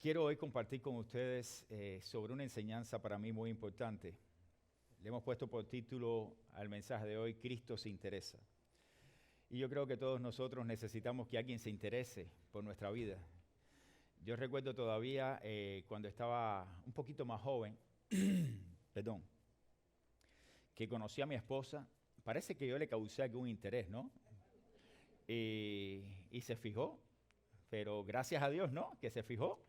Quiero hoy compartir con ustedes sobre una enseñanza para mí muy importante. Le hemos puesto por título al mensaje de hoy, Cristo se interesa. Y yo creo que todos nosotros necesitamos que alguien se interese por nuestra vida. Yo recuerdo todavía cuando estaba un poquito más joven, perdón, que conocí a mi esposa. Parece que yo le causé algún interés, ¿no? Y se fijó, pero gracias a Dios, ¿no? Que se fijó.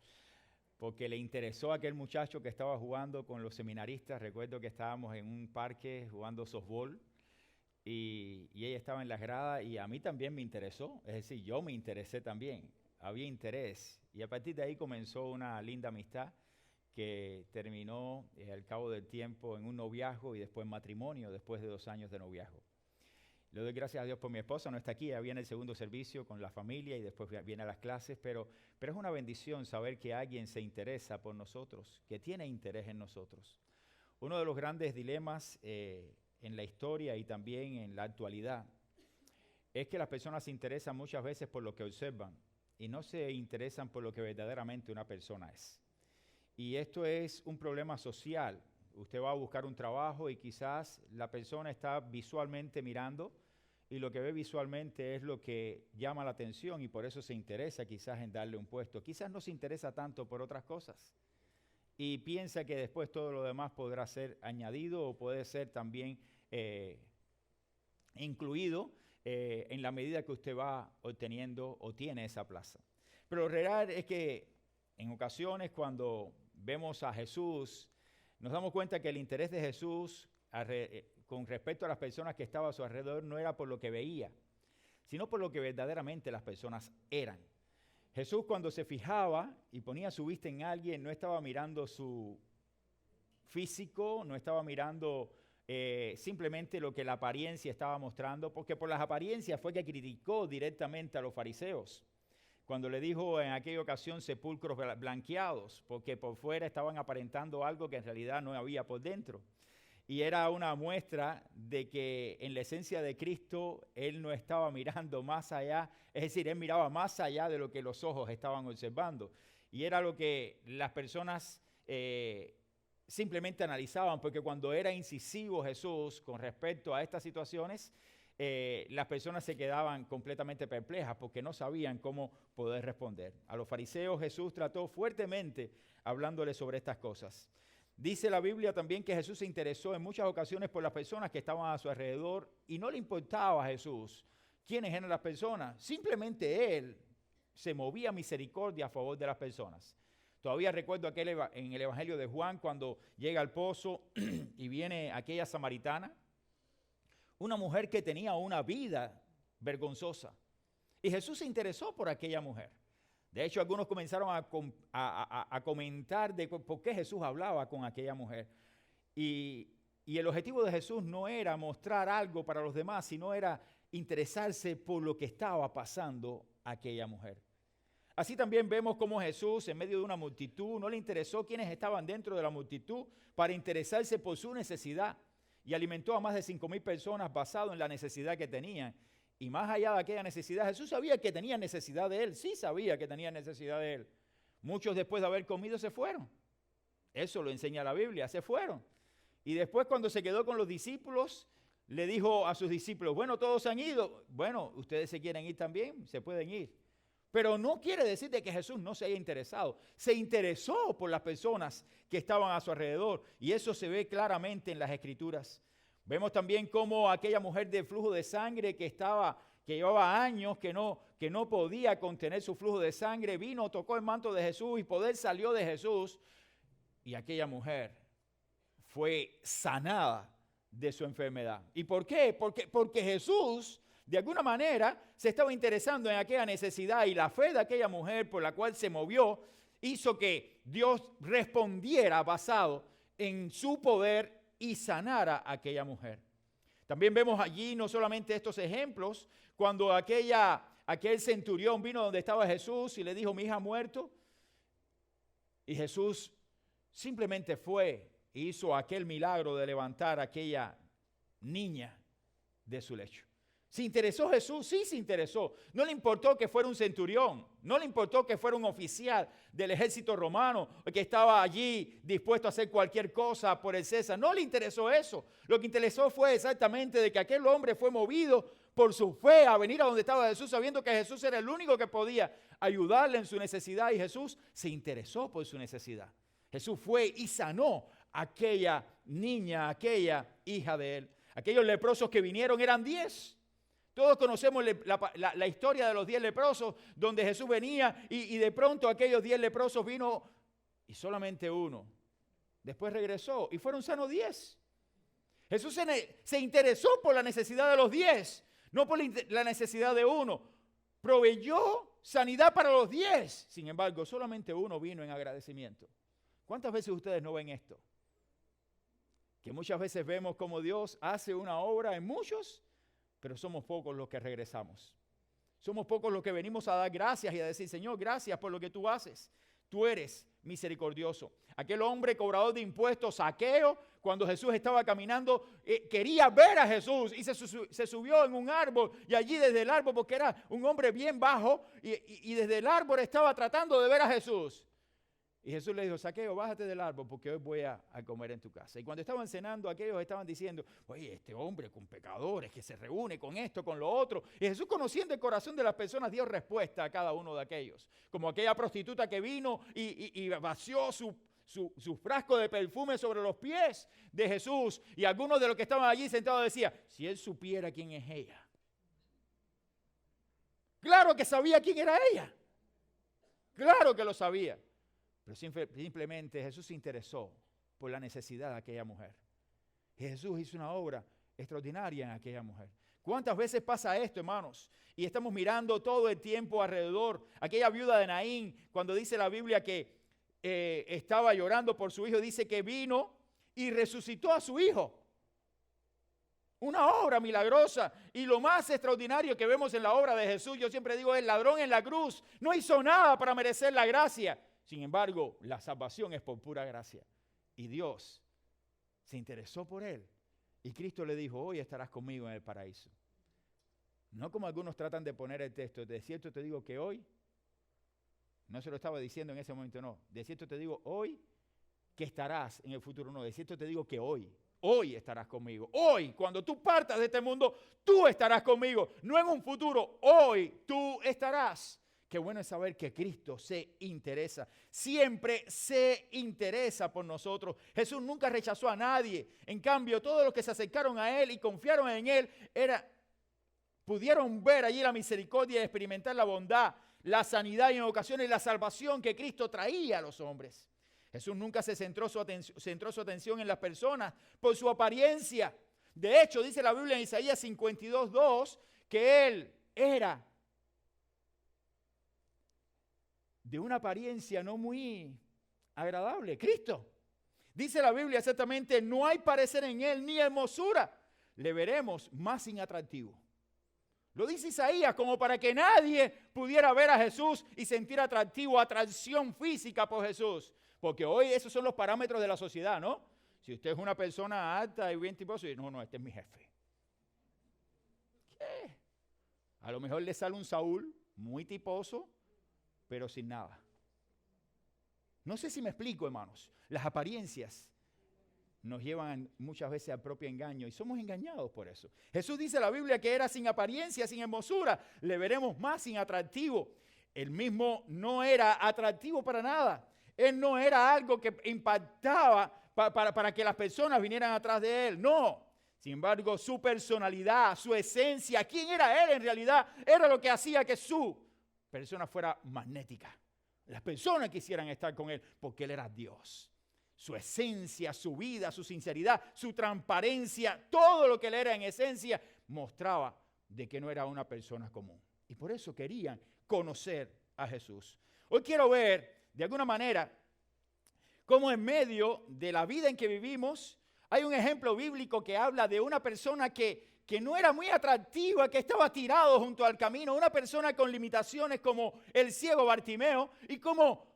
Porque le interesó a aquel muchacho que estaba jugando con los seminaristas. Recuerdo que estábamos en un parque jugando softball y ella estaba en la grada y a mí también me interesó. Es decir, yo me interesé también. Había interés y a partir de ahí comenzó una linda amistad que terminó al cabo del tiempo en un noviazgo y después matrimonio después de 2 años de noviazgo. Le doy gracias a Dios por mi esposa, no está aquí, ella viene el segundo servicio con la familia y después viene a las clases, pero es una bendición saber que alguien se interesa por nosotros, que tiene interés en nosotros. Uno de los grandes dilemas en la historia y también en la actualidad es que las personas se interesan muchas veces por lo que observan y no se interesan por lo que verdaderamente una persona es. Y esto es un problema social. Usted va a buscar un trabajo y quizás la persona está visualmente mirando y lo que ve visualmente es lo que llama la atención y por eso se interesa quizás en darle un puesto. Quizás no se interesa tanto por otras cosas y piensa que después todo lo demás podrá ser añadido o puede ser también incluido en la medida que usted va obteniendo o tiene esa plaza. Pero lo real es que en ocasiones cuando vemos a Jesús, nos damos cuenta que el interés de Jesús con respecto a las personas que estaban a su alrededor no era por lo que veía, sino por lo que verdaderamente las personas eran. Jesús cuando se fijaba y ponía su vista en alguien, no estaba mirando su físico, no estaba mirando simplemente lo que la apariencia estaba mostrando, porque por las apariencias fue que criticó directamente a los fariseos. Cuando le dijo en aquella ocasión sepulcros blanqueados, porque por fuera estaban aparentando algo que en realidad no había por dentro. Y era una muestra de que en la esencia de Cristo, Él no estaba mirando más allá, es decir, Él miraba más allá de lo que los ojos estaban observando. Y era lo que las personas simplemente analizaban, porque cuando era incisivo Jesús con respecto a estas situaciones, las personas se quedaban completamente perplejas porque no sabían cómo poder responder. A los fariseos Jesús trató fuertemente hablándoles sobre estas cosas. Dice la Biblia también que Jesús se interesó en muchas ocasiones por las personas que estaban a su alrededor y no le importaba a Jesús quiénes eran las personas. Simplemente Él se movía a misericordia a favor de las personas. Todavía recuerdo en el Evangelio de Juan cuando llega al pozo y viene aquella samaritana, una mujer que tenía una vida vergonzosa. Y Jesús se interesó por aquella mujer. De hecho, algunos comenzaron a comentar de por qué Jesús hablaba con aquella mujer. Y el objetivo de Jesús no era mostrar algo para los demás, sino era interesarse por lo que estaba pasando a aquella mujer. Así también vemos cómo Jesús, en medio de una multitud, no le interesó quiénes estaban dentro de la multitud para interesarse por su necesidad. Y alimentó a más de 5,000 personas basado en la necesidad que tenían. Y más allá de aquella necesidad, Jesús sabía que tenía necesidad de él. Sí sabía que tenía necesidad de él. Muchos después de haber comido se fueron. Eso lo enseña la Biblia, se fueron. Y después cuando se quedó con los discípulos, le dijo a sus discípulos, bueno, todos han ido. Bueno, ustedes se quieren ir también, se pueden ir. Pero no quiere decir de que Jesús no se haya interesado. Se interesó por las personas que estaban a su alrededor. Y eso se ve claramente en las Escrituras. Vemos también cómo aquella mujer de flujo de sangre que llevaba años, que no podía contener su flujo de sangre, vino, tocó el manto de Jesús y poder salió de Jesús. Y aquella mujer fue sanada de su enfermedad. ¿Y por qué? Porque Jesús, de alguna manera, se estaba interesando en aquella necesidad y la fe de aquella mujer por la cual se movió hizo que Dios respondiera basado en su poder y sanara a aquella mujer. También vemos allí no solamente estos ejemplos, cuando aquel centurión vino donde estaba Jesús y le dijo, mi hija ha muerto, y Jesús simplemente fue e hizo aquel milagro de levantar a aquella niña de su lecho. ¿Se interesó Jesús? Sí, se interesó. No le importó que fuera un centurión, no le importó que fuera un oficial del ejército romano que estaba allí dispuesto a hacer cualquier cosa por el César. No le interesó eso. Lo que interesó fue exactamente de que aquel hombre fue movido por su fe a venir a donde estaba Jesús, sabiendo que Jesús era el único que podía ayudarle en su necesidad, y Jesús se interesó por su necesidad. Jesús fue y sanó a aquella niña, aquella hija de él. Aquellos leprosos que vinieron eran 10. Todos conocemos la historia de los 10 leprosos, donde Jesús venía y de pronto aquellos 10 leprosos vino y solamente uno. Después regresó y fueron sanos 10. Jesús se interesó por la necesidad de los 10, no por la necesidad de uno. Proveyó sanidad para los 10. Sin embargo, solamente uno vino en agradecimiento. ¿Cuántas veces ustedes no ven esto? Que muchas veces vemos como Dios hace una obra en muchos, pero somos pocos los que regresamos. Somos pocos los que venimos a dar gracias y a decir, Señor, gracias por lo que tú haces. Tú eres misericordioso. Aquel hombre cobrador de impuestos, Zaqueo, cuando Jesús estaba caminando, quería ver a Jesús y se subió en un árbol, y allí desde el árbol, porque era un hombre bien bajo, y desde el árbol estaba tratando de ver a Jesús. Y Jesús le dijo, Zaqueo, bájate del árbol porque hoy voy a comer en tu casa. Y cuando estaban cenando, aquellos estaban diciendo, oye, este hombre con pecadores que se reúne con esto, con lo otro. Y Jesús, conociendo el corazón de las personas, dio respuesta a cada uno de aquellos. Como aquella prostituta que vino y vació su frasco de perfume sobre los pies de Jesús. Y algunos de los que estaban allí sentados decían, si él supiera quién es ella. Claro que sabía quién era ella. Claro que lo sabía. Pero simplemente Jesús se interesó por la necesidad de aquella mujer. Y Jesús hizo una obra extraordinaria en aquella mujer. ¿Cuántas veces pasa esto, hermanos? Y estamos mirando todo el tiempo alrededor. Aquella viuda de Naín, cuando dice la Biblia que estaba llorando por su hijo, dice que vino y resucitó a su hijo. Una obra milagrosa. Y lo más extraordinario que vemos en la obra de Jesús, yo siempre digo, el ladrón en la cruz no hizo nada para merecer la gracia. Sin embargo, la salvación es por pura gracia. Y Dios se interesó por él. Y Cristo le dijo, hoy estarás conmigo en el paraíso. No como algunos tratan de poner el texto. De cierto te digo que hoy, no se lo estaba diciendo en ese momento, no. De cierto te digo hoy que estarás en el futuro. No, de cierto te digo que hoy estarás conmigo. Hoy, cuando tú partas de este mundo, tú estarás conmigo. No en un futuro, hoy tú estarás. Qué bueno es saber que Cristo se interesa, siempre se interesa por nosotros. Jesús nunca rechazó a nadie. En cambio, todos los que se acercaron a Él y confiaron en Él, pudieron ver allí la misericordia y experimentar la bondad, la sanidad y en ocasiones la salvación que Cristo traía a los hombres. Jesús nunca centró su atención en las personas por su apariencia. De hecho, dice la Biblia en Isaías 52:2 que Él era de una apariencia no muy agradable. Cristo. Dice la Biblia exactamente, no hay parecer en él ni hermosura. Le veremos más inatractivo. Lo dice Isaías como para que nadie pudiera ver a Jesús y sentir atracción física por Jesús. Porque hoy esos son los parámetros de la sociedad, ¿no? Si usted es una persona alta y bien tiposo, no, este es mi jefe. ¿Qué? A lo mejor le sale un Saúl muy tiposo, pero sin nada. No sé si me explico, hermanos. Las apariencias nos llevan muchas veces al propio engaño y somos engañados por eso. Jesús dice en la Biblia que era sin apariencia, sin hermosura. Le veremos más sin atractivo. Él mismo no era atractivo para nada. Él no era algo que impactaba para que las personas vinieran atrás de él. No. Sin embargo, su personalidad, su esencia, quién era él en realidad, era lo que hacía que su persona fuera magnética. Las personas quisieran estar con él porque él era Dios. Su esencia, su vida, su sinceridad, su transparencia, todo lo que él era en esencia mostraba de que no era una persona común. Y por eso querían conocer a Jesús. Hoy quiero ver, de alguna manera, cómo en medio de la vida en que vivimos hay un ejemplo bíblico que habla de una persona que no era muy atractiva, que estaba tirado junto al camino, una persona con limitaciones como el ciego Bartimeo, y como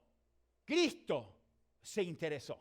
Cristo se interesó.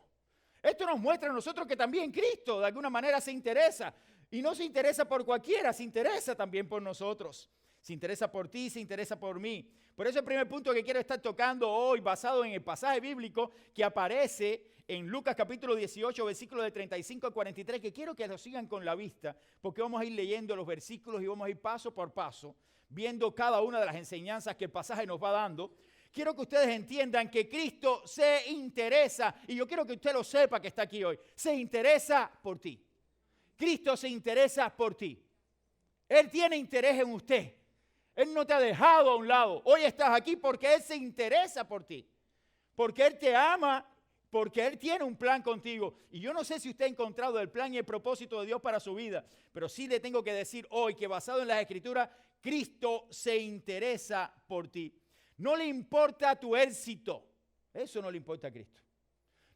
Esto nos muestra a nosotros que también Cristo de alguna manera se interesa. Y no se interesa por cualquiera, se interesa también por nosotros. Se interesa por ti, se interesa por mí. Por eso el primer punto que quiero estar tocando hoy, basado en el pasaje bíblico que aparece en Lucas capítulo 18, versículos de 35 al 43, que quiero que lo sigan con la vista, porque vamos a ir leyendo los versículos y vamos a ir paso por paso, viendo cada una de las enseñanzas que el pasaje nos va dando. Quiero que ustedes entiendan que Cristo se interesa, y yo quiero que usted lo sepa que está aquí hoy, se interesa por ti. Cristo se interesa por ti. Él tiene interés en usted. Él no te ha dejado a un lado. Hoy estás aquí porque Él se interesa por ti. Porque Él te ama, porque Él tiene un plan contigo. Y yo no sé si usted ha encontrado el plan y el propósito de Dios para su vida, pero sí le tengo que decir hoy que basado en las Escrituras, Cristo se interesa por ti. No le importa tu éxito. Eso no le importa a Cristo.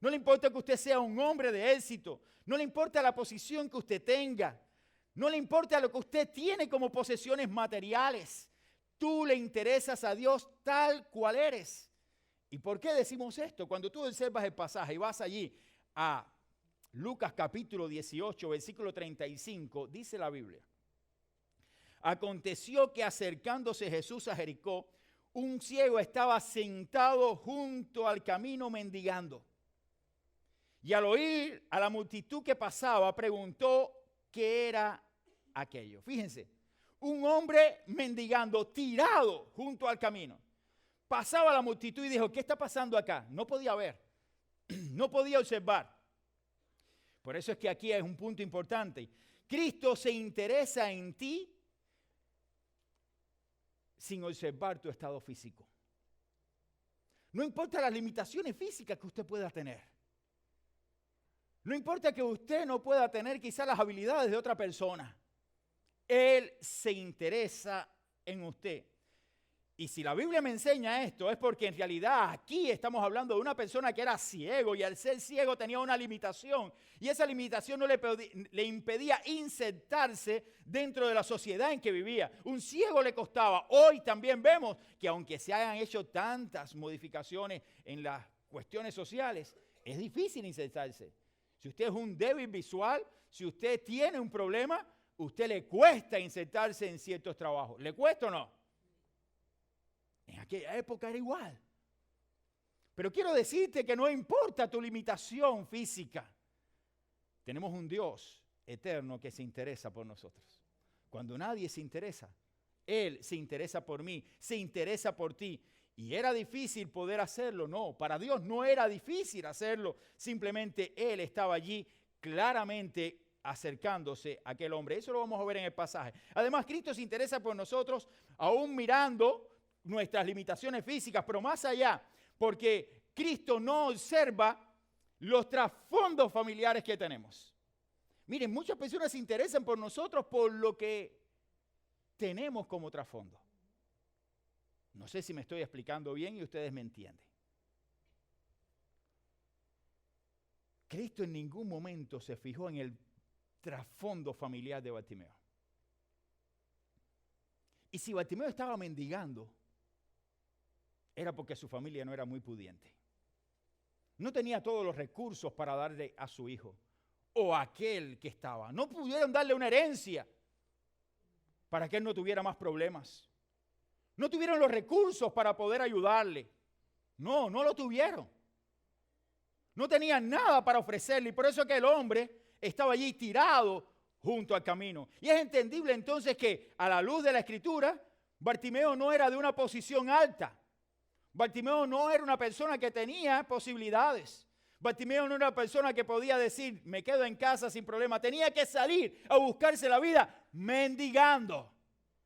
No le importa que usted sea un hombre de éxito. No le importa la posición que usted tenga. No le importa lo que usted tiene como posesiones materiales. Tú le interesas a Dios tal cual eres. ¿Y por qué decimos esto? Cuando tú observas el pasaje y vas allí a Lucas capítulo 18, versículo 35, dice la Biblia. Aconteció que acercándose Jesús a Jericó, un ciego estaba sentado junto al camino mendigando. Y al oír a la multitud que pasaba, preguntó qué era aquello. Fíjense, un hombre mendigando, tirado junto al camino. Pasaba la multitud y dijo, ¿qué está pasando acá? No podía ver, no podía observar. Por eso es que aquí es un punto importante. Cristo se interesa en ti sin observar tu estado físico. No importa las limitaciones físicas que usted pueda tener. No importa que usted no pueda tener quizás las habilidades de otra persona. Él se interesa en usted. Y si la Biblia me enseña esto, es porque en realidad aquí estamos hablando de una persona que era ciego y al ser ciego tenía una limitación. Y esa limitación no le impedía insertarse dentro de la sociedad en que vivía. Un ciego le costaba. Hoy también vemos que aunque se hayan hecho tantas modificaciones en las cuestiones sociales, es difícil insertarse. Si usted es un débil visual, si usted tiene un problema, usted le cuesta insertarse en ciertos trabajos. ¿Le cuesta o no? En aquella época era igual. Pero quiero decirte que no importa tu limitación física. Tenemos un Dios eterno que se interesa por nosotros. Cuando nadie se interesa, Él se interesa por mí, se interesa por ti. ¿Y era difícil poder hacerlo? No, para Dios no era difícil hacerlo. Simplemente Él estaba allí claramente acercándose a aquel hombre. Eso lo vamos a ver en el pasaje. Además, Cristo se interesa por nosotros aún mirando nuestras limitaciones físicas, pero más allá, porque Cristo no observa los trasfondos familiares que tenemos. Miren, muchas personas se interesan por nosotros por lo que tenemos como trasfondo. No sé si me estoy explicando bien y ustedes me entienden. Cristo en ningún momento se fijó en el trasfondo familiar de Bartimeo. Y si Bartimeo estaba mendigando, era porque su familia no era muy pudiente. No tenía todos los recursos para darle a su hijo o a aquel que estaba. No pudieron darle una herencia para que él no tuviera más problemas. No tuvieron los recursos para poder ayudarle. No lo tuvieron. No tenían nada para ofrecerle y por eso que el hombre estaba allí tirado junto al camino. Y es entendible entonces que a la luz de la Escritura, Bartimeo no era de una posición alta. Bartimeo no era una persona que tenía posibilidades. Bartimeo no era una persona que podía decir, me quedo en casa sin problema. Tenía que salir a buscarse la vida mendigando,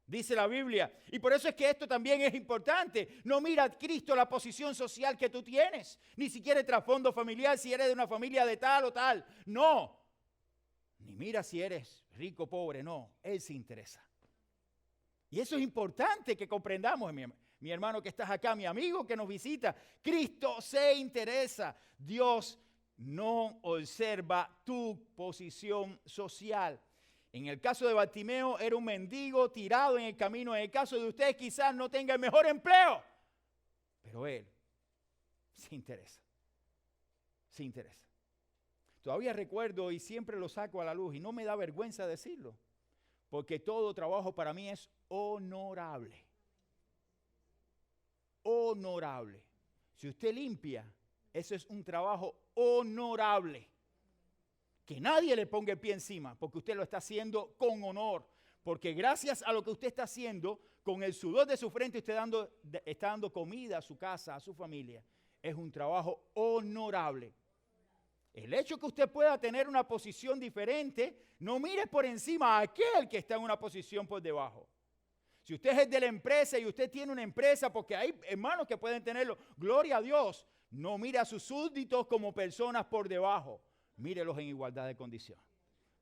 dice la Biblia. Y por eso es que esto también es importante. No mira a Cristo la posición social que tú tienes, ni siquiera el trasfondo familiar, si eres de una familia de tal o tal. No. Ni mira si eres rico o pobre, no. Él se interesa. Y eso es importante que comprendamos, mi hermano que estás acá, mi amigo que nos visita. Cristo se interesa. Dios no observa tu posición social. En el caso de Bartimeo era un mendigo tirado en el camino. En el caso de usted quizás no tenga el mejor empleo. Pero Él se interesa. Se interesa. Todavía recuerdo y siempre lo saco a la luz y no me da vergüenza decirlo, porque todo trabajo para mí es honorable. Honorable. Si usted limpia, eso es un trabajo honorable. Que nadie le ponga el pie encima, porque usted lo está haciendo con honor. Porque gracias a lo que usted está haciendo, con el sudor de su frente, usted está dando comida a su casa, a su familia. Es un trabajo honorable. El hecho que usted pueda tener una posición diferente, no mire por encima a aquel que está en una posición por debajo. Si usted es de la empresa y usted tiene una empresa, porque hay hermanos que pueden tenerlo, gloria a Dios, no mire a sus súbditos como personas por debajo. Mírelos en igualdad de condición.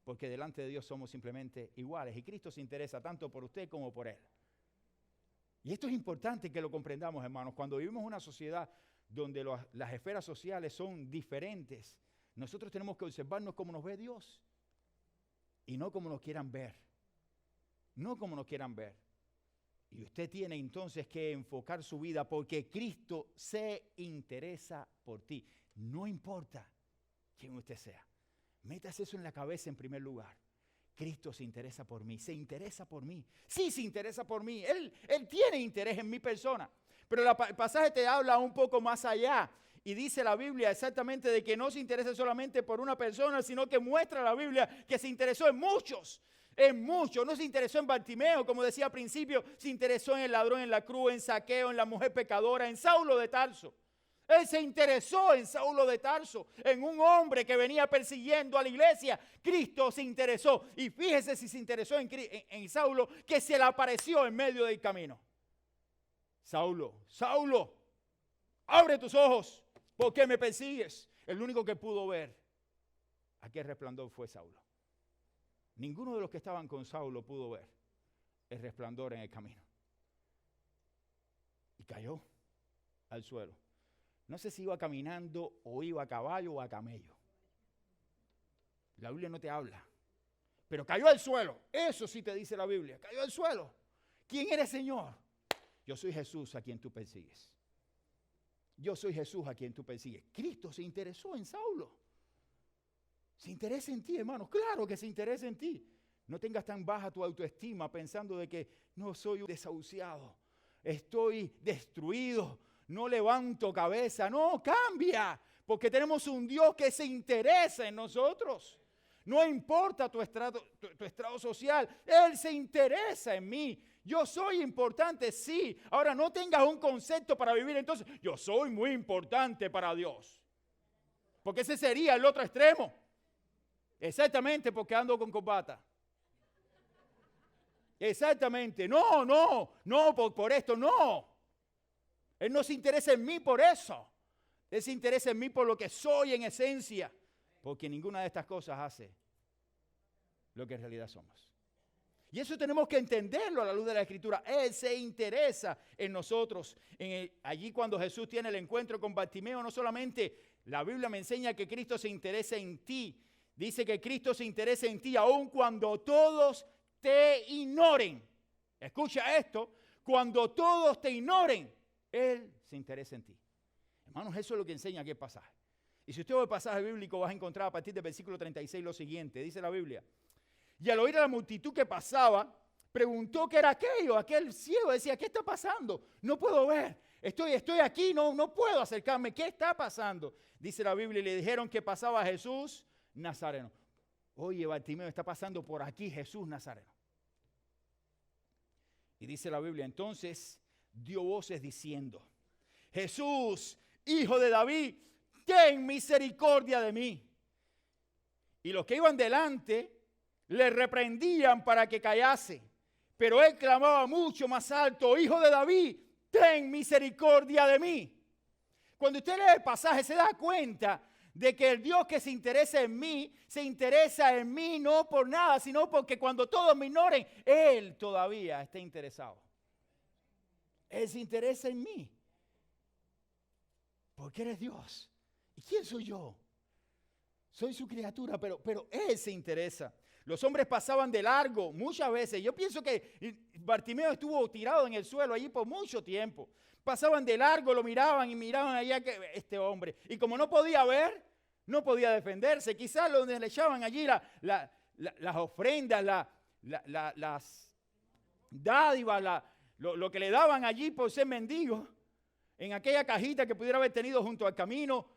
Porque delante de Dios somos simplemente iguales. Y Cristo se interesa tanto por usted como por Él. Y esto es importante que lo comprendamos, hermanos. Cuando vivimos en una sociedad donde las esferas sociales son diferentes, nosotros tenemos que observarnos como nos ve Dios. Y no como nos quieran ver. No como nos quieran ver. Y usted tiene entonces que enfocar su vida porque Cristo se interesa por ti. No importa quién usted sea. Métase eso en la cabeza en primer lugar. Cristo se interesa por mí. Se interesa por mí. Sí, se interesa por mí. Él tiene interés en mi persona. Pero el pasaje te habla un poco más allá. Y dice la Biblia exactamente de que no se interesa solamente por una persona, sino que muestra la Biblia que se interesó en muchos. En muchos. No se interesó en Bartimeo, como decía al principio. Se interesó en el ladrón, en la cruz, en Zaqueo, en la mujer pecadora, en Saulo de Tarso. Él se interesó en Saulo de Tarso, en un hombre que venía persiguiendo a la iglesia. Cristo se interesó. Y fíjese si se interesó en Saulo, que se le apareció en medio del camino. Saulo, Saulo, abre tus ojos. ¿Por qué me persigues? El único que pudo ver aquel resplandor fue Saulo. Ninguno de los que estaban con Saulo pudo ver el resplandor en el camino. Y cayó al suelo. No sé si iba caminando o iba a caballo o a camello. La Biblia no te habla. Pero cayó al suelo. Eso sí te dice la Biblia. Cayó al suelo. ¿Quién eres, Señor? Yo soy Jesús a quien tú persigues. Yo soy Jesús a quien tú persigues. Cristo se interesó en Saulo. Se interesa en ti, hermano. Claro que se interesa en ti. No tengas tan baja tu autoestima pensando de que no soy un desahuciado. Estoy destruido. No levanto cabeza. No, cambia. Porque tenemos un Dios que se interesa en nosotros. No importa tu estrado social. Él se interesa en mí. Yo soy importante, sí. Ahora no tengas un concepto para vivir entonces. Yo soy muy importante para Dios. Porque ese sería el otro extremo. Exactamente, porque ando con corbata. Exactamente. No, por esto, no. Él no se interesa en mí por eso. Él se interesa en mí por lo que soy en esencia. Porque ninguna de estas cosas hace lo que en realidad somos. Y eso tenemos que entenderlo a la luz de la Escritura. Él se interesa en nosotros. Allí cuando Jesús tiene el encuentro con Bartimeo, no solamente la Biblia me enseña que Cristo se interesa en ti. Dice que Cristo se interesa en ti aun cuando todos te ignoren. Escucha esto. Cuando todos te ignoren, Él se interesa en ti. Hermanos, eso es lo que enseña aquel pasaje. Y si usted ve el pasaje bíblico, vas a encontrar a partir del versículo 36 lo siguiente. Dice la Biblia. Y al oír a la multitud que pasaba, preguntó qué era aquello. Aquel ciego decía, ¿qué está pasando? No puedo ver. Estoy aquí, no puedo acercarme. ¿Qué está pasando? Dice la Biblia, y le dijeron que pasaba Jesús Nazareno. Oye, Bartimeo, está pasando por aquí Jesús Nazareno. Y dice la Biblia, entonces dio voces diciendo, Jesús, hijo de David, ten misericordia de mí. Y los que iban delante le reprendían para que callase. Pero él clamaba mucho más alto, hijo de David, ten misericordia de mí. Cuando usted lee el pasaje se da cuenta de que el Dios que se interesa en mí no por nada, sino porque cuando todos me ignoren, Él todavía está interesado. Él se interesa en mí. Porque eres Dios. ¿Y quién soy yo? Soy su criatura, pero Él se interesa. Los hombres pasaban de largo muchas veces. Yo pienso que Bartimeo estuvo tirado en el suelo allí por mucho tiempo. Pasaban de largo, lo miraban y miraban allá que este hombre. Y como no podía ver, No podía defenderse. Quizás donde le echaban allí las ofrendas, las dádivas, lo que le daban allí por ser mendigo, en aquella cajita que pudiera haber tenido junto al camino,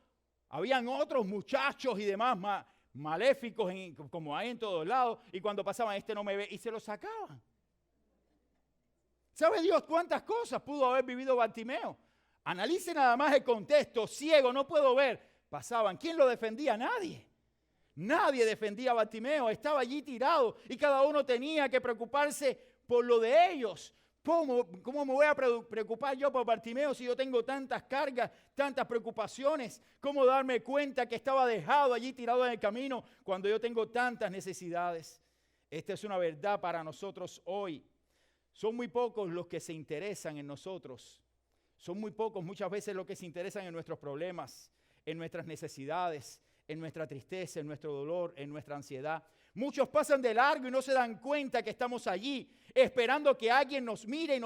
habían otros muchachos y demás maléficos como hay en todos lados, y cuando pasaban, este no me ve, y se lo sacaban. ¿Sabe Dios cuántas cosas pudo haber vivido Bartimeo? Analice nada más el contexto. Ciego, no puedo ver. Pasaban. ¿Quién lo defendía? Nadie. Nadie defendía a Bartimeo. Estaba allí tirado y cada uno tenía que preocuparse por lo de ellos. ¿Cómo me voy a preocupar yo por Bartimeo si yo tengo tantas cargas, tantas preocupaciones? ¿Cómo darme cuenta que estaba dejado allí tirado en el camino cuando yo tengo tantas necesidades? Esta es una verdad para nosotros hoy. Son muy pocos los que se interesan en nosotros. Son muy pocos muchas veces los que se interesan en nuestros problemas, en nuestras necesidades, en nuestra tristeza, en nuestro dolor, en nuestra ansiedad. Muchos pasan de largo y no se dan cuenta que estamos allí, esperando que alguien nos mire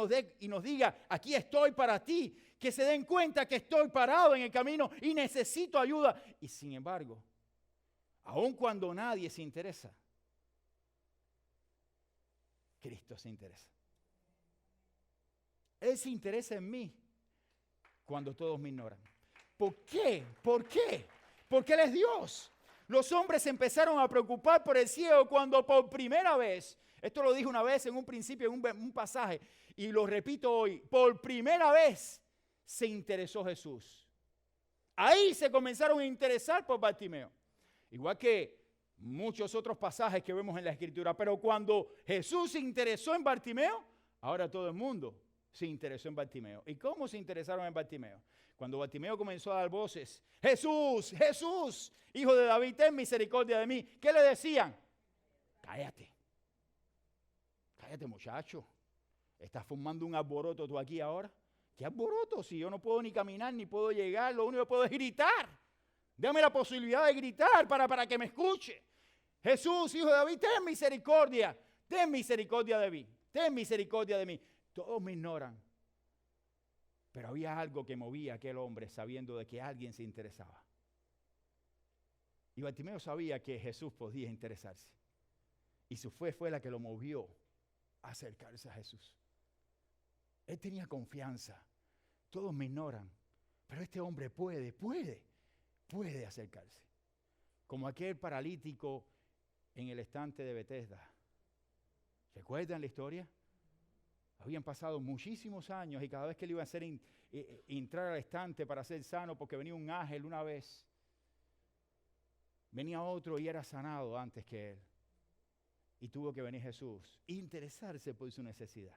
y nos diga, aquí estoy para ti. Que se den cuenta que estoy parado en el camino y necesito ayuda. Y sin embargo, aun cuando nadie se interesa, Cristo se interesa. Él se interesa en mí cuando todos me ignoran. ¿Por qué? ¿Por qué? Porque Él es Dios. Los hombres se empezaron a preocupar por el ciego cuando por primera vez, esto lo dije una vez en un principio, en un pasaje, y lo repito hoy, por primera vez se interesó Jesús. Ahí se comenzaron a interesar por Bartimeo. Igual que muchos otros pasajes que vemos en la Escritura. Pero cuando Jesús se interesó en Bartimeo, ahora todo el mundo se interesó en Bartimeo. ¿Y cómo se interesaron en Bartimeo? Cuando Bartimeo comenzó a dar voces, Jesús, Jesús, Hijo de David, ten misericordia de mí. ¿Qué le decían? Cállate. Cállate, muchacho. ¿Estás formando un alboroto tú aquí ahora? ¿Qué alboroto? Si yo no puedo ni caminar, ni puedo llegar, lo único que puedo es gritar. Dame la posibilidad de gritar para que me escuche. Jesús, Hijo de David, ten misericordia de mí. Ten misericordia de mí. Todos me ignoran. Pero había algo que movía a aquel hombre sabiendo de que alguien se interesaba. Y Bartimeo sabía que Jesús podía interesarse. Y su fe fue la que lo movió a acercarse a Jesús. Él tenía confianza. Todos me ignoran. Pero este hombre puede acercarse. Como aquel paralítico en el estante de Betesda. ¿Recuerdan la historia? Habían pasado muchísimos años y cada vez que él iba a hacer entrar al estante para ser sano, porque venía un ángel una vez, venía otro y era sanado antes que él. Y tuvo que venir Jesús e interesarse por su necesidad.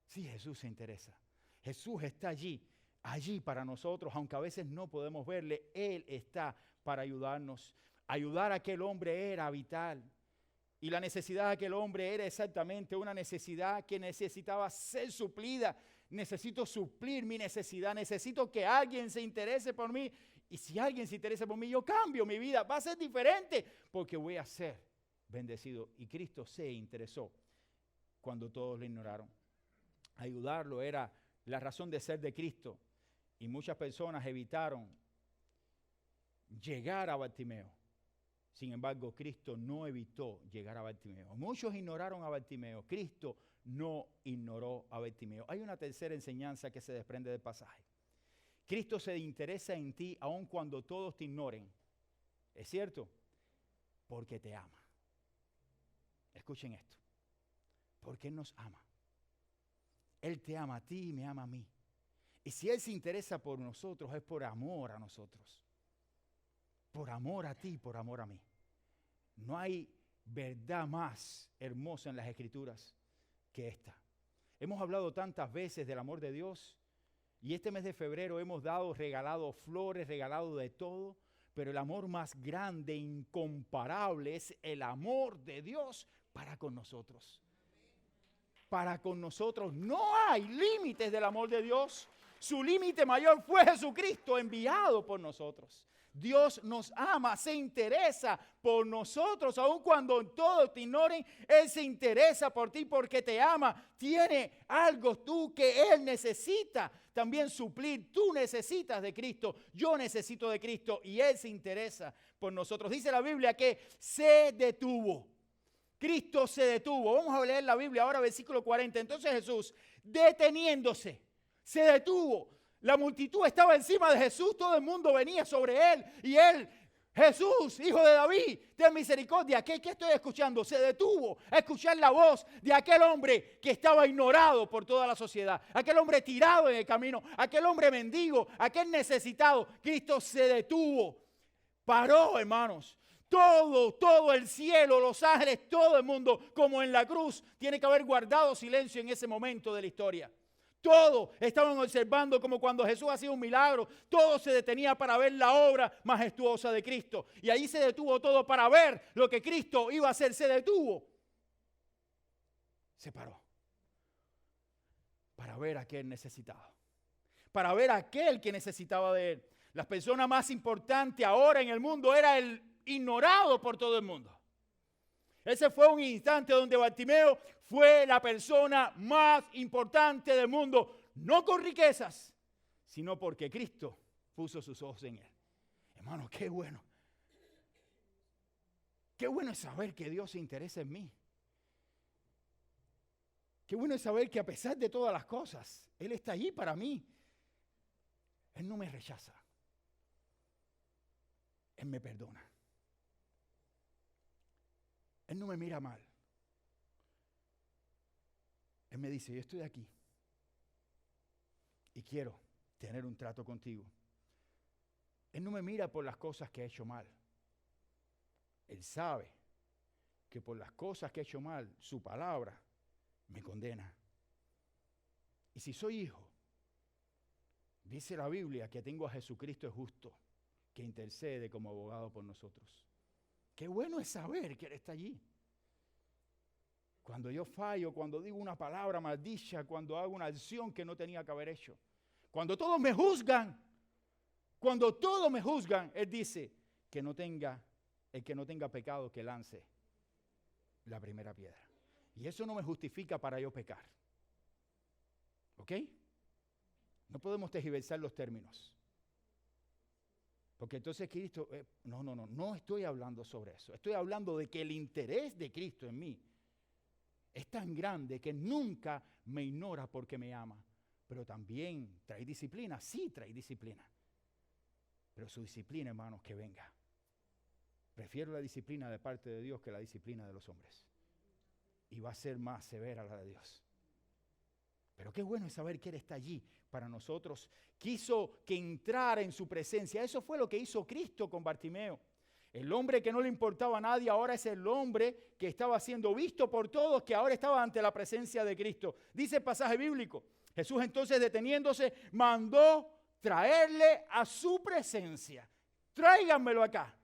Sí, Jesús se interesa. Jesús está allí para nosotros, aunque a veces no podemos verle. Él está para ayudarnos. Ayudar a aquel hombre era vital. Y la necesidad de aquel hombre era exactamente una necesidad que necesitaba ser suplida. Necesito suplir mi necesidad. Necesito que alguien se interese por mí. Y si alguien se interesa por mí, yo cambio mi vida. Va a ser diferente porque voy a ser bendecido. Y Cristo se interesó cuando todos lo ignoraron. Ayudarlo era la razón de ser de Cristo. Y muchas personas evitaron llegar a Bartimeo. Sin embargo, Cristo no evitó llegar a Bartimeo. Muchos ignoraron a Bartimeo. Cristo no ignoró a Bartimeo. Hay una tercera enseñanza que se desprende del pasaje. Cristo se interesa en ti aun cuando todos te ignoren. ¿Es cierto? Porque te ama. Escuchen esto. Porque Él nos ama. Él te ama a ti y me ama a mí. Y si Él se interesa por nosotros, es por amor a nosotros. Por amor a ti, por amor a mí. No hay verdad más hermosa en las Escrituras que esta. Hemos hablado tantas veces del amor de Dios y este mes de febrero hemos regalado flores, regalado de todo, pero el amor más grande, incomparable, es el amor de Dios para con nosotros. Para con nosotros no hay límites del amor de Dios. Su límite mayor fue Jesucristo enviado por nosotros. Dios nos ama, se interesa por nosotros, aun cuando todos te ignoren, Él se interesa por ti porque te ama. Tiene algo tú que Él necesita. también suplir. Tú necesitas de Cristo, yo necesito de Cristo y Él se interesa por nosotros. Dice la Biblia que se detuvo. Cristo se detuvo. Vamos a leer la Biblia ahora, versículo 40. Entonces Jesús, deteniéndose, se detuvo. La multitud estaba encima de Jesús, todo el mundo venía sobre Él y Él, Jesús, hijo de David, ten misericordia. ¿Qué estoy escuchando? Se detuvo a escuchar la voz de aquel hombre que estaba ignorado por toda la sociedad, aquel hombre tirado en el camino, aquel hombre mendigo, aquel necesitado. Cristo se detuvo, paró, hermanos. Todo el cielo, los ángeles, todo el mundo, como en la cruz, tiene que haber guardado silencio en ese momento de la historia. Todos estaban observando como cuando Jesús hacía un milagro, todo se detenía para ver la obra majestuosa de Cristo. Y ahí se detuvo todo para ver lo que Cristo iba a hacer, se detuvo. Se paró para ver a aquel necesitado, para ver a aquel que necesitaba de Él. La persona más importante ahora en el mundo era el ignorado por todo el mundo. Ese fue un instante donde Bartimeo fue la persona más importante del mundo, no con riquezas, sino porque Cristo puso sus ojos en él. Hermano, qué bueno. Qué bueno es saber que Dios se interesa en mí. Qué bueno es saber que a pesar de todas las cosas, Él está allí para mí. Él no me rechaza. Él me perdona. Él no me mira mal. Él me dice, yo estoy aquí y quiero tener un trato contigo. Él no me mira por las cosas que he hecho mal. Él sabe que por las cosas que he hecho mal, su palabra me condena. Y si soy hijo, dice la Biblia que tengo a Jesucristo el justo, que intercede como abogado por nosotros. Qué bueno es saber que Él está allí. Cuando yo fallo, cuando digo una palabra maldicha, cuando hago una acción que no tenía que haber hecho. Cuando todos me juzgan, Él dice que el que no tenga pecado, que lance la primera piedra. Y eso no me justifica para yo pecar. ¿Ok? No podemos tergiversar los términos. Porque entonces Cristo, no estoy hablando sobre eso. Estoy hablando de que el interés de Cristo en mí es tan grande que nunca me ignora porque me ama. Pero también trae disciplina, sí trae disciplina. Pero su disciplina, hermanos, que venga. Prefiero la disciplina de parte de Dios que la disciplina de los hombres. Y va a ser más severa la de Dios. Pero qué bueno es saber que Él está allí para nosotros. Quiso que entrara en su presencia. Eso fue lo que hizo Cristo con Bartimeo. El hombre que no le importaba a nadie ahora es el hombre que estaba siendo visto por todos, que ahora estaba ante la presencia de Cristo. Dice el pasaje bíblico. Jesús entonces, deteniéndose, mandó traerle a su presencia. Tráiganmelo acá.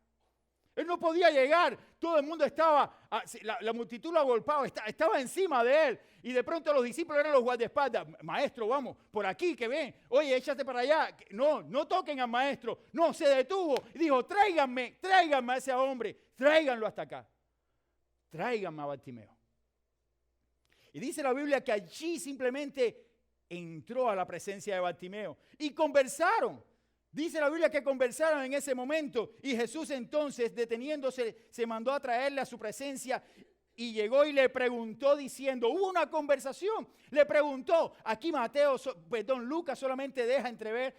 Él no podía llegar, todo el mundo estaba, la multitud lo agolpaba, estaba encima de él. Y de pronto los discípulos eran los guardaespaldas. Maestro, vamos, por aquí que ven. Oye, échate para allá. No toquen al maestro. No, se detuvo y dijo, tráiganme a ese hombre. Tráiganlo hasta acá. Tráiganme a Bartimeo. Y dice la Biblia que allí simplemente entró a la presencia de Bartimeo y conversaron. Dice la Biblia que conversaron en ese momento y Jesús entonces, deteniéndose, se mandó a traerle a su presencia y llegó y le preguntó diciendo, hubo una conversación, le preguntó, aquí Lucas solamente deja entrever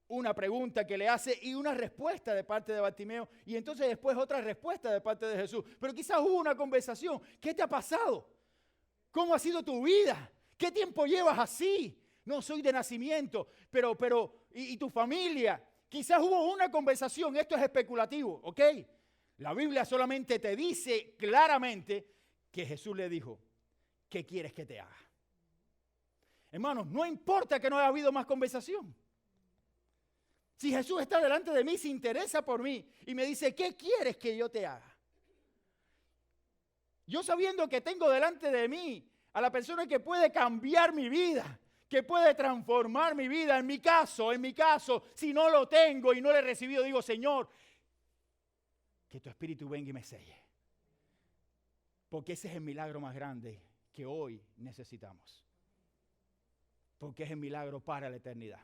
una pregunta que le hace y una respuesta de parte de Bartimeo y entonces después otra respuesta de parte de Jesús. Pero quizás hubo una conversación, ¿qué te ha pasado? ¿Cómo ha sido tu vida? ¿Qué tiempo llevas así? No, soy de nacimiento, ¿y tu familia? Quizás hubo una conversación, esto es especulativo, ¿ok? La Biblia solamente te dice claramente que Jesús le dijo, ¿qué quieres que te haga? Hermanos, no importa que no haya habido más conversación. Si Jesús está delante de mí, se interesa por mí y me dice, ¿qué quieres que yo te haga? Yo sabiendo que tengo delante de mí a la persona que puede cambiar mi vida, que puede transformar mi vida. En mi caso, si no lo tengo y no lo he recibido, digo, Señor, que tu Espíritu venga y me selle. Porque ese es el milagro más grande que hoy necesitamos. porque es el milagro para la eternidad.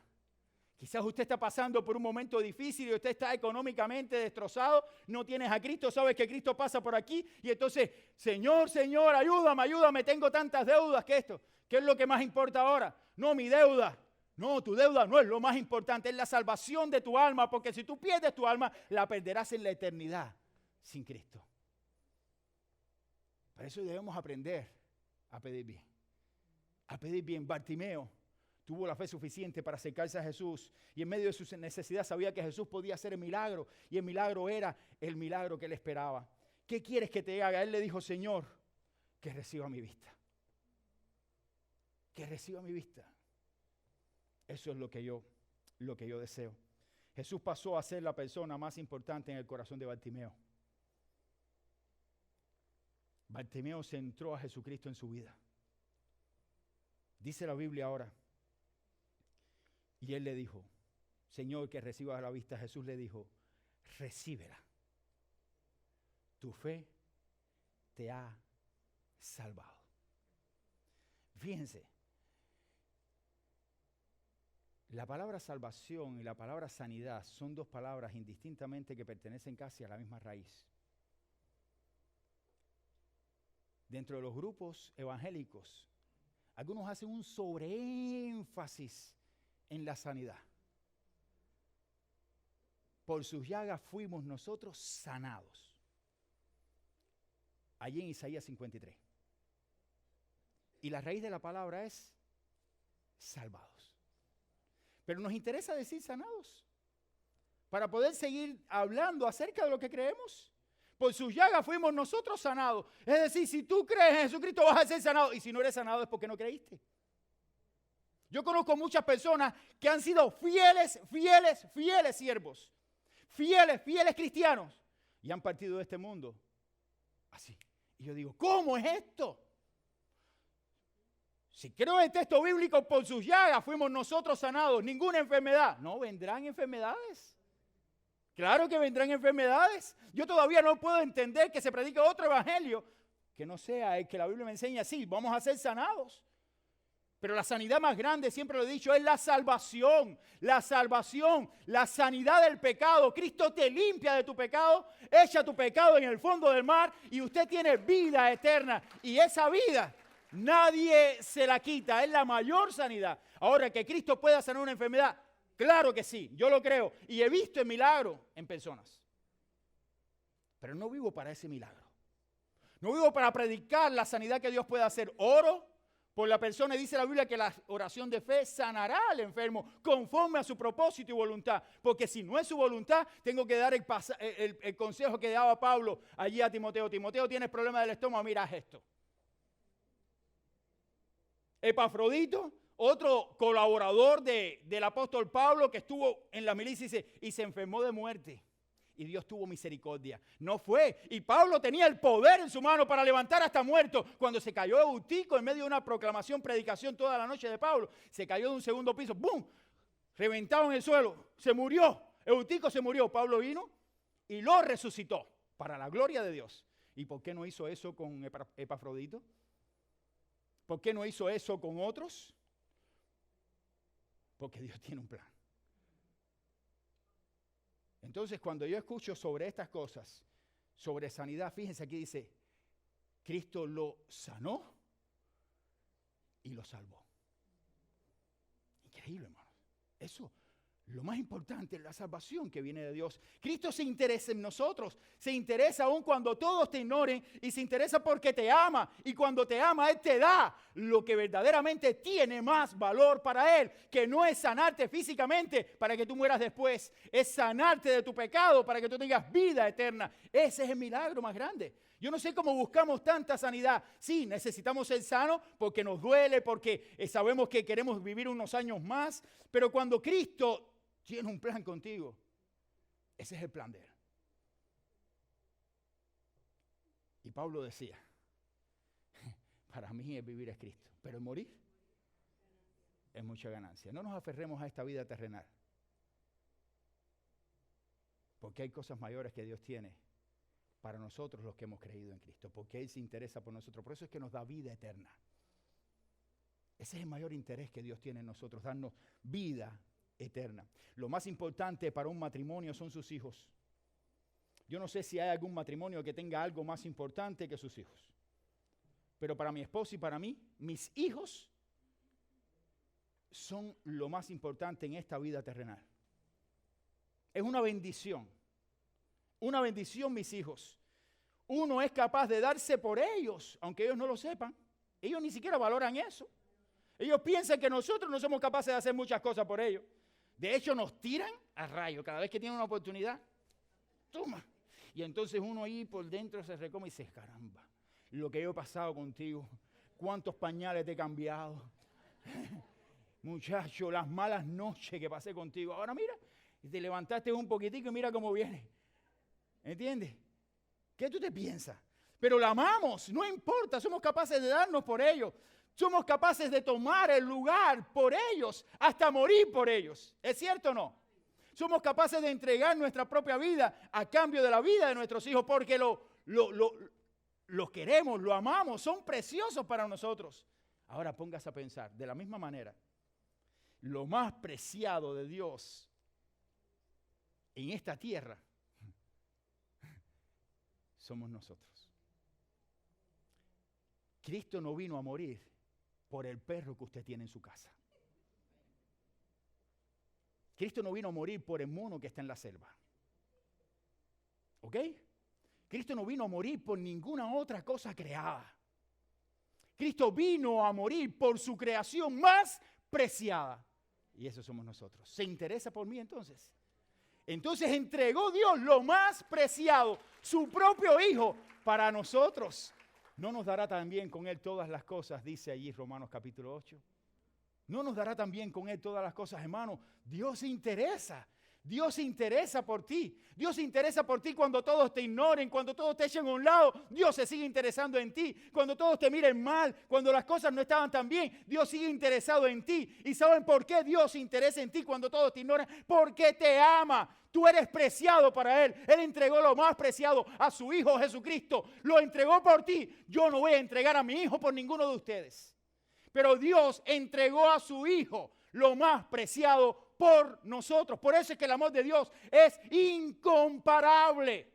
Quizás usted está pasando por un momento difícil y usted está económicamente destrozado, no tienes a Cristo, sabes que Cristo pasa por aquí y entonces, Señor, Señor, ayúdame, tengo tantas deudas que esto. ¿Qué es lo que más importa ahora? No, mi deuda. No, tu deuda no es lo más importante, es la salvación de tu alma, porque si tú pierdes tu alma, la perderás en la eternidad sin Cristo. Por eso debemos aprender a pedir bien. A pedir bien. Bartimeo tuvo la fe suficiente para acercarse a Jesús y en medio de su necesidad sabía que Jesús podía hacer el milagro y el milagro era el milagro que él esperaba. ¿Qué quieres que te haga? Él le dijo, Señor, que reciba mi vista. Que reciba mi vista. Eso es lo que yo deseo. Jesús pasó a ser la persona más importante en el corazón de Bartimeo. Bartimeo centró a Jesucristo en su vida. Dice la Biblia ahora. Y él le dijo, Señor, que reciba la vista. Jesús le dijo, recíbela. Tu fe te ha salvado. Fíjense, la palabra salvación y la palabra sanidad son dos palabras indistintamente que pertenecen casi a la misma raíz. Dentro de los grupos evangélicos, algunos hacen un sobreénfasis en la sanidad. Por sus llagas fuimos nosotros sanados. Allí en Isaías 53. Y la raíz de la palabra es salvados. Pero nos interesa decir sanados para poder seguir hablando acerca de lo que creemos. Por sus llagas fuimos nosotros sanados. Es decir, si tú crees en Jesucristo vas a ser sanado. Y si no eres sanado es porque no creíste. Yo conozco muchas personas que han sido fieles siervos. Fieles cristianos. Y han partido de este mundo así. Y yo digo, ¿cómo es esto? Si creo en el texto bíblico, por sus llagas fuimos nosotros sanados. Ninguna enfermedad. No, vendrán enfermedades. Claro que vendrán enfermedades. Yo todavía no puedo entender que se predique otro evangelio que no sea el que la Biblia me enseña. Sí, vamos a ser sanados. Pero la sanidad más grande, siempre lo he dicho, es la salvación. La salvación, la sanidad del pecado. Cristo te limpia de tu pecado, echa tu pecado en el fondo del mar y usted tiene vida eterna. Y esa vida nadie se la quita, es la mayor sanidad. Ahora, que Cristo pueda sanar una enfermedad, claro que sí, yo lo creo. Y he visto el milagro en personas. Pero no vivo para ese milagro. No vivo para predicar la sanidad que Dios puede hacer. Oro por la persona y dice la Biblia que la oración de fe sanará al enfermo conforme a su propósito y voluntad. Porque si no es su voluntad, tengo que dar el consejo que daba Pablo allí a Timoteo. Timoteo, tienes problemas del estómago, mira esto. Epafrodito, otro colaborador del apóstol Pablo que estuvo en la milicia y se enfermó de muerte. Y Dios tuvo misericordia. No fue. Y Pablo tenía el poder en su mano para levantar hasta muerto. Cuando se cayó Eutico en medio de una proclamación, predicación toda la noche de Pablo, se cayó de un segundo piso. ¡Bum! Reventado en el suelo. Se murió. Eutico se murió. Pablo vino y lo resucitó para la gloria de Dios. ¿Y por qué no hizo eso con Epafrodito? ¿Por qué no hizo eso con otros? Porque Dios tiene un plan. Entonces, cuando yo escucho sobre estas cosas, sobre sanidad, fíjense aquí dice, Cristo lo sanó y lo salvó. Increíble, hermano. Eso, lo más importante es la salvación que viene de Dios. Cristo se interesa en nosotros, se interesa aún cuando todos te ignoren y se interesa porque te ama. Y cuando te ama, Él te da lo que verdaderamente tiene más valor para Él, que no es sanarte físicamente para que tú mueras después, es sanarte de tu pecado para que tú tengas vida eterna. Ese es el milagro más grande. Yo no sé cómo buscamos tanta sanidad. Sí, necesitamos ser sanos porque nos duele, porque sabemos que queremos vivir unos años más, pero cuando Cristo tiene un plan contigo, ese es el plan de Él. Y Pablo decía, para mí el vivir es Cristo, pero el morir es mucha ganancia. No nos aferremos a esta vida terrenal, porque hay cosas mayores que Dios tiene para nosotros los que hemos creído en Cristo, porque Él se interesa por nosotros. Por eso es que nos da vida eterna. Ese es el mayor interés que Dios tiene en nosotros, darnos vida eterna. Lo más importante para un matrimonio son sus hijos. Yo no sé si hay algún matrimonio que tenga algo más importante que sus hijos. Pero para mi esposo y para mí, mis hijos son lo más importante en esta vida terrenal. Es una bendición. Una bendición, mis hijos. Uno es capaz de darse por ellos, aunque ellos no lo sepan. Ellos ni siquiera valoran eso. Ellos piensan que nosotros no somos capaces de hacer muchas cosas por ellos. De hecho, nos tiran a rayo cada vez que tienen una oportunidad. Toma. Y entonces uno ahí por dentro se recoma y dice, caramba, lo que yo he pasado contigo, cuántos pañales te he cambiado. Muchacho, las malas noches que pasé contigo. Ahora mira, te levantaste un poquitico y mira cómo viene. ¿Entiendes? ¿Qué tú te piensas? Pero la amamos, no importa, somos capaces de darnos por ellos. Somos capaces de tomar el lugar por ellos, hasta morir por ellos. ¿Es cierto o no? Somos capaces de entregar nuestra propia vida a cambio de la vida de nuestros hijos porque lo queremos, lo amamos, son preciosos para nosotros. Ahora póngase a pensar, de la misma manera, lo más preciado de Dios en esta tierra somos nosotros. Cristo no vino a morir por el perro que usted tiene en su casa. Cristo no vino a morir por el mono que está en la selva. ¿Ok? Cristo no vino a morir por ninguna otra cosa creada. Cristo vino a morir por su creación más preciada. Y eso somos nosotros. ¿Se interesa por mí entonces? Entonces entregó Dios lo más preciado, su propio Hijo, para nosotros. ¿No nos dará también con Él todas las cosas? Dice allí Romanos capítulo 8. ¿No nos dará también con Él todas las cosas, hermano? Dios se interesa. Dios se interesa por ti. Dios se interesa por ti cuando todos te ignoren, cuando todos te echen a un lado. Dios se sigue interesando en ti. Cuando todos te miren mal, cuando las cosas no estaban tan bien, Dios sigue interesado en ti. ¿Y saben por qué Dios se interesa en ti cuando todos te ignoran? Porque te ama. Tú eres preciado para Él. Él entregó lo más preciado a su Hijo Jesucristo. Lo entregó por ti. Yo no voy a entregar a mi hijo por ninguno de ustedes. Pero Dios entregó a su Hijo lo más preciado por nosotros. Por eso es que el amor de Dios es incomparable.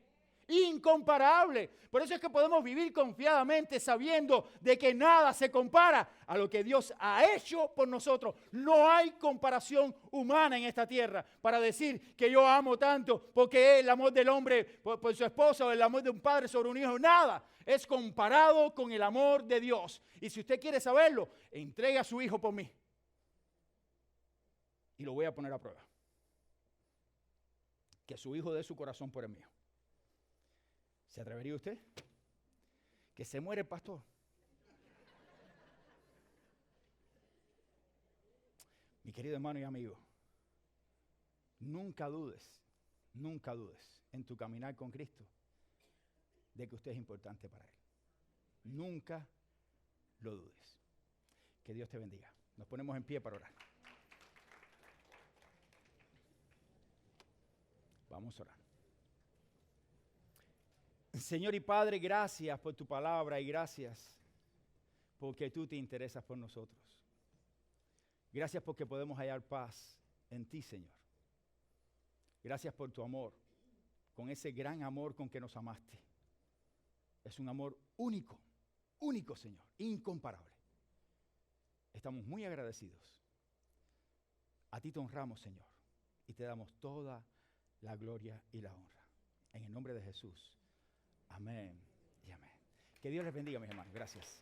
Incomparable. Por eso es que podemos vivir confiadamente sabiendo de que nada se compara a lo que Dios ha hecho por nosotros. No hay comparación humana en esta tierra para decir que yo amo tanto porque es el amor del hombre por su esposa o el amor de un padre sobre un hijo. Nada es comparado con el amor de Dios. Y si usted quiere saberlo, entregue a su hijo por mí. Y lo voy a poner a prueba. Que su hijo dé su corazón por el mío. ¿Se atrevería usted? Que se muere el pastor. Mi querido hermano y amigo, nunca dudes en tu caminar con Cristo de que usted es importante para Él. Nunca lo dudes. Que Dios te bendiga. Nos ponemos en pie para orar. Vamos a orar. Señor y Padre, gracias por tu palabra y gracias porque tú te interesas por nosotros. Gracias porque podemos hallar paz en ti, Señor. Gracias por tu amor, con ese gran amor con que nos amaste. Es un amor único, único, Señor, incomparable. Estamos muy agradecidos. A ti te honramos, Señor, y te damos toda la gloria y la honra. En el nombre de Jesús. Amén y amén. Que Dios les bendiga, mis hermanos. Gracias.